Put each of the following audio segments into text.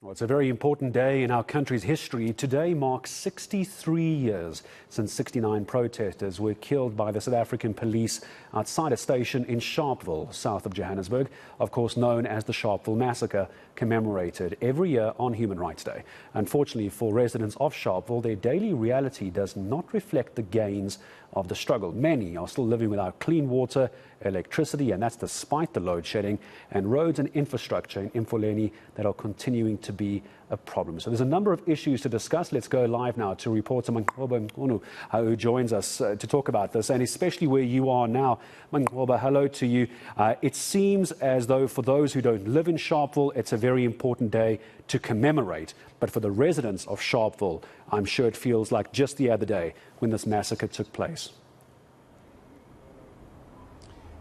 Well, it's a very important day in our country's history. Today marks 63 years since 69 protesters were killed by the South African police outside a station in Sharpville, south of Johannesburg, of course known as the Sharpeville massacre, commemorated every year on Human Rights Day. Unfortunately for residents of Sharpeville, their daily reality does not reflect the gains of the struggle. Many are still living without clean water, electricity, and that's despite the load shedding, and roads and infrastructure in Mfuleni that are continuing to be a problem. So there's a number of issues to discuss. Let's go live now to reporter Manqoba Mchunu, who joins us to talk about this, and especially where you are now. Manqoba, hello to you. It seems as though for those who don't live in Sharpeville, it's a very important day to commemorate. But for the residents of Sharpeville, I'm sure it feels like just the other day when this massacre took place.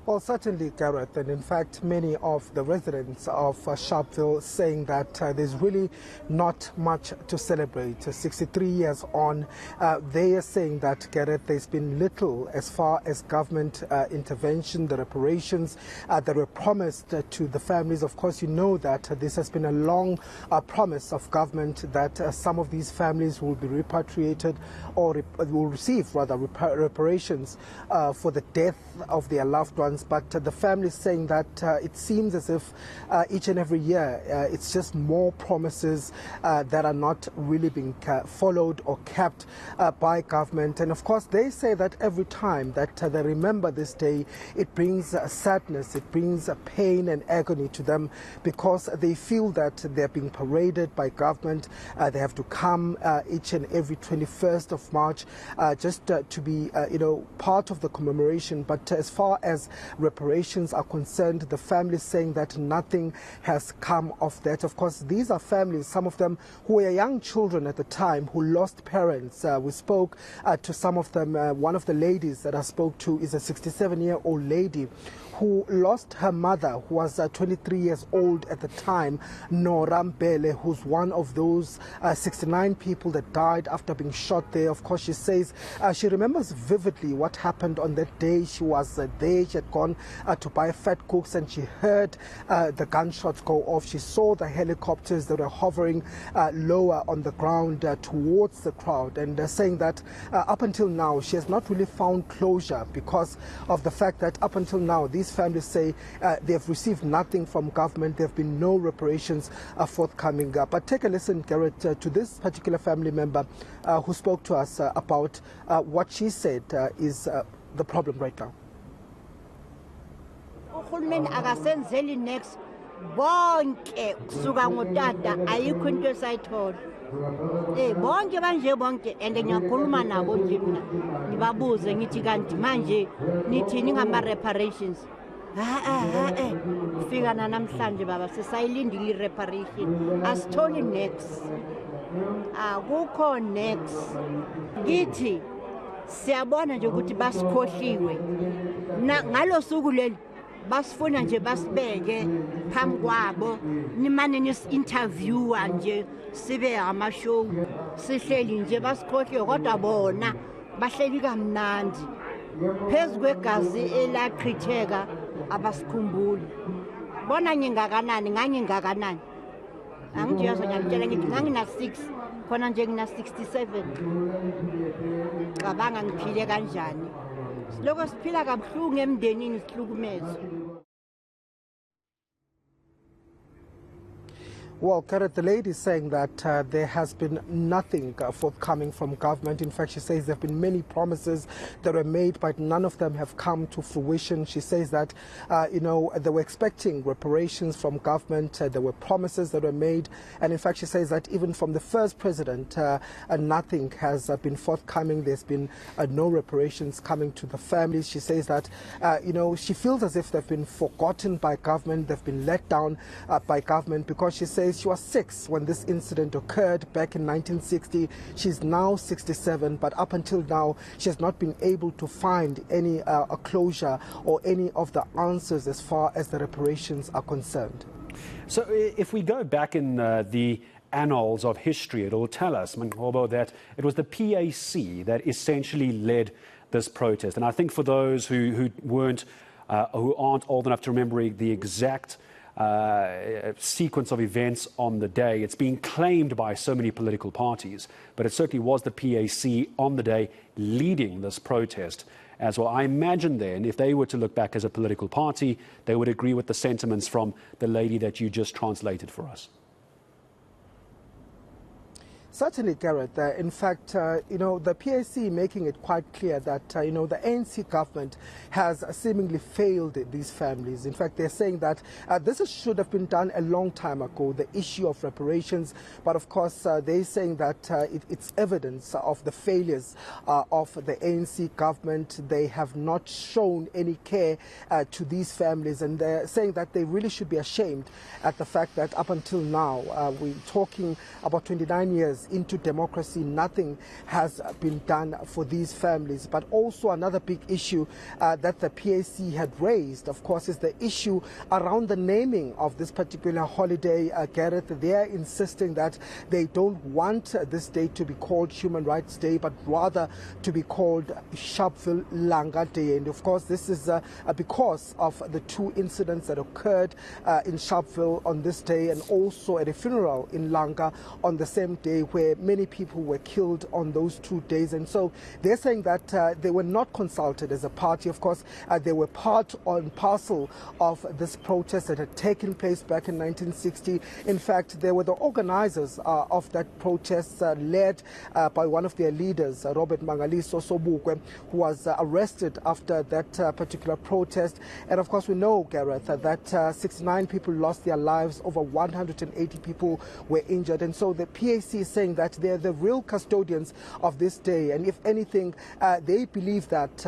Well, certainly, Gareth, and in fact, many of the residents of Sharpville saying that there's really not much to celebrate. 63 years on, they are saying that, Gareth, there's been little as far as government intervention, the reparations that were promised to the families. Of course, you know that this has been a long promise of government that some of these families will be repatriated or will receive, rather, reparations for the death of their loved ones. But the family is saying that it seems as if each and every year it's just more promises that are not really being followed or kept by government. And of course, they say that every time that they remember this day, it brings sadness, it brings pain and agony to them, because they feel that they're being paraded by government. They have to come each and every 21st of March just to be, part of the commemoration. But as far as reparations are concerned, the families saying that nothing has come of that. Of course, these are families, some of them who were young children at the time, who lost parents. We spoke to some of them. One of the ladies that I spoke to is a 67-year-old lady who lost her mother, who was 23 years old at the time, Nora Mbele, who's one of those 69 people that died after being shot there. Of course, she says she remembers vividly what happened on that day. She was there, she had gone to buy fat cooks, and she heard the gunshots go off. She saw the helicopters that were hovering lower on the ground towards the crowd, and saying that up until now she has not really found closure because of the fact that up until now these families say they have received nothing from government. There have been no reparations forthcoming. But take a listen, Garrett, to this particular family member who spoke to us about what she said is the problem right now. Uhulumeni akasenzeli next bonke kusuka ngotata ayikho into esayithola bonke banje bonke and ngiyakhuluma nabo nje mina ngibabuze ngithi kanti manje nithini ngama reparations fika namhlanje baba sisayilindile i-reparation asitholi next akukho next ngithi siyabona nje ukuthi basikhohliwe ngalo suku leli basifuna nje basibeke phambi kwabo nimane nis-interviewa nje sibe amashow sihleli nje basikhohle kodwa bona bahleli kamnandi phezu kwegazi elachitheka abasikhumbuli bona ngingakanani ngangingakanani angithi yazonyalitshela ngithi ngangina-6 khona nje ngina-67 cabanga ngiphile kanjani siloko siphila kabuhlungu emndenini sihlukumezwe. Well, Gareth, the lady is saying that there has been nothing forthcoming from government. In fact, she says there have been many promises that were made, but none of them have come to fruition. She says that, they were expecting reparations from government. There were promises that were made. And in fact, she says that even from the first president, nothing has been forthcoming. There's been no reparations coming to the families. She says that, she feels as if they've been forgotten by government. They've been let down by government, because she says she was 6 when this incident occurred back in 1960. She's now 67, but up until now, she has not been able to find any closure or any of the answers as far as the reparations are concerned. So if we go back in the annals of history, it will tell us, Manqoba, that it was the PAC that essentially led this protest. And I think for those who aren't old enough to remember the exact sequence of events on the day. It's being claimed by so many political parties, but it certainly was the PAC on the day leading this protest as well. I imagine then, if they were to look back as a political party, they would agree with the sentiments from the lady that you just translated for us. Certainly, Gareth. In fact, the PAC making it quite clear that, the ANC government has seemingly failed these families. In fact, they're saying that this should have been done a long time ago, the issue of reparations. But of course, they're saying that it's evidence of the failures of the ANC government. They have not shown any care to these families. And they're saying that they really should be ashamed at the fact that up until now, we're talking about 29 years into democracy, nothing has been done for these families. But also another big issue that the PAC had raised, of course, is the issue around the naming of this particular holiday. Gareth, they are insisting that they don't want this day to be called Human Rights Day, but rather to be called Sharpville Langa Day. And of course, this is because of the two incidents that occurred in Sharpville on this day, and also at a funeral in Langa on the same day, where many people were killed on those 2 days. And so they're saying that they were not consulted as a party. Of course, they were part and parcel of this protest that had taken place back in 1960. In fact, they were the organizers of that protest, led by one of their leaders, Robert Mangaliso Sobukwe, who was arrested after that particular protest. And of course, we know, Gareth, that 69 people lost their lives, over 180 people were injured. And so the PAC is saying that they're the real custodians of this day. And if anything, they believe that,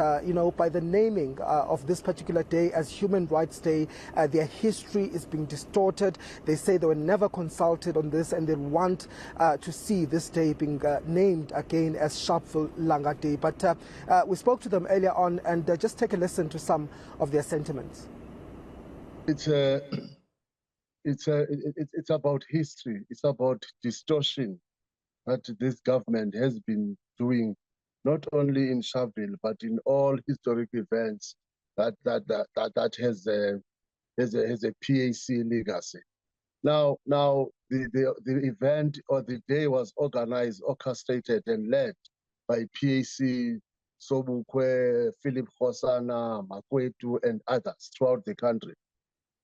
by the naming of this particular day as Human Rights Day, their history is being distorted. They say they were never consulted on this, and they want to see this day being named again as Sharpville Langa Day. But we spoke to them earlier on, and just take a listen to some of their sentiments. It's about history. It's about distortion that this government has been doing, not only in Sharpeville, but in all historic events that has a PAC legacy. Now the event or the day was organized, orchestrated, and led by PAC, Sobukwe, Philip Khosana, Makwetu, and others throughout the country.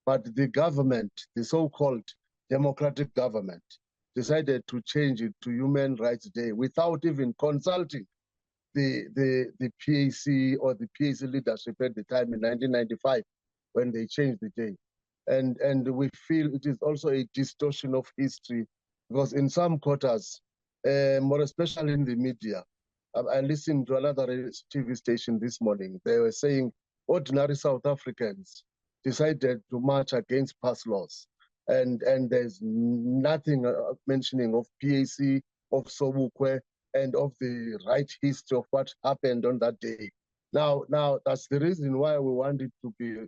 But the government, the so-called democratic government, decided to change it to Human Rights Day without even consulting the PAC or the PAC leadership at the time in 1995 when they changed the day. And we feel it is also a distortion of history, because in some quarters, more especially in the media, I listened to another TV station this morning. They were saying ordinary South Africans decided to march against past laws. And there's nothing mentioning of PAC, of Sobukwe, and of the right history of what happened on that day. Now that's the reason why we want it to be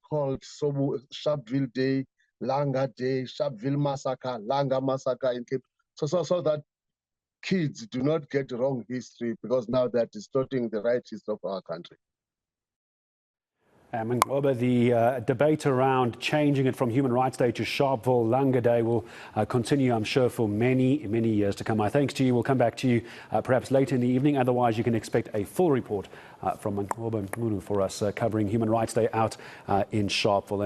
called Sharpville Day, Langa Day, Sharpville Massacre, Langa Massacre in Cape. So that kids do not get wrong history, because now they're distorting the right history of our country. Manqoba, the debate around changing it from Human Rights Day to Sharpville Langa Day will continue, I'm sure, for many, many years to come. My thanks to you. We'll come back to you perhaps later in the evening. Otherwise, you can expect a full report from Manqoba Mchunu for us covering Human Rights Day out in Sharpeville.